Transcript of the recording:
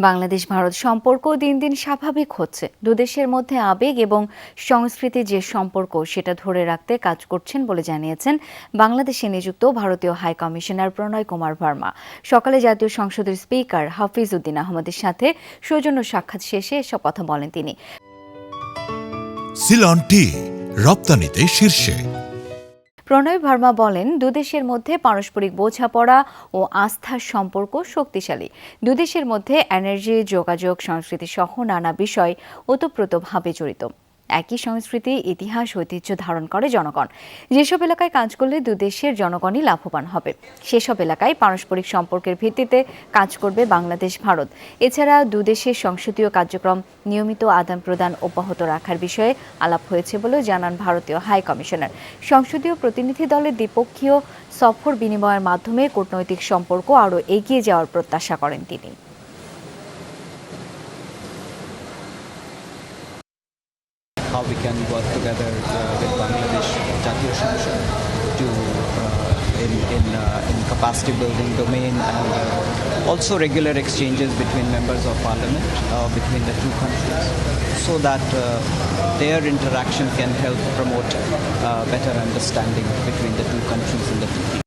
বাংলাদেশ ভারত সম্পর্ক দিন দিন স্বাভাবিক হচ্ছে। দুদেশের মধ্যে আবেগ এবং সংস্কৃতির যে সম্পর্ক সেটা ধরে রাখতে কাজ করছেন বলে জানিয়েছেন বাংলাদেশে নিযুক্ত ভারতীয় হাই কমিশনার প্রণয় কুমার ভার্মা। সকালে জাতীয় সংসদের স্পিকার হাফিজ উদ্দিন আহমদের সাথে সৌজন্য সাক্ষাৎ শেষে এসব কথা বলেন তিনি। সিলন টি রপ্তানিতে শীর্ষে। প্রণয় ভার্মা বলেন, দুদেশের মধ্যে পারস্পরিক বোঝাপড়া ও আস্থার সম্পর্ক শক্তিশালী। দুদেশের মধ্যে এনার্জি, যোগাযোগ, সংস্কৃতি সহ নানা বিষয় ওতপ্রোতভাবে জড়িত। একই সংস্কৃতি, ইতিহাস, ঐতিহ্য ধারণ করে জনগণ। যেসব এলাকায় কাজ করলে দুদেশের জনগণই লাভবান হবে, সেসব এলাকায় পারস্পরিক সম্পর্কের ভিত্তিতে কাজ করবে বাংলাদেশ ভারত। এছাড়া দুদেশের সংসদীয় কার্যক্রম নিয়মিত আদান প্রদান অব্যাহত রাখার বিষয়ে আলাপ হয়েছে বলেও জানান ভারতীয় হাই কমিশনার। সংসদীয় প্রতিনিধি দলের দ্বিপক্ষীয় সফর বিনিময়ের মাধ্যমে কূটনৈতিক সম্পর্ক আরও এগিয়ে যাওয়ার প্রত্যাশা করেন তিনি। How we can work together with Bangladesh Jatiyo Samsad to in capacity building domain, and also regular exchanges between members of parliament between the two countries, so that their interaction can help promote better understanding between the two countries and the two people.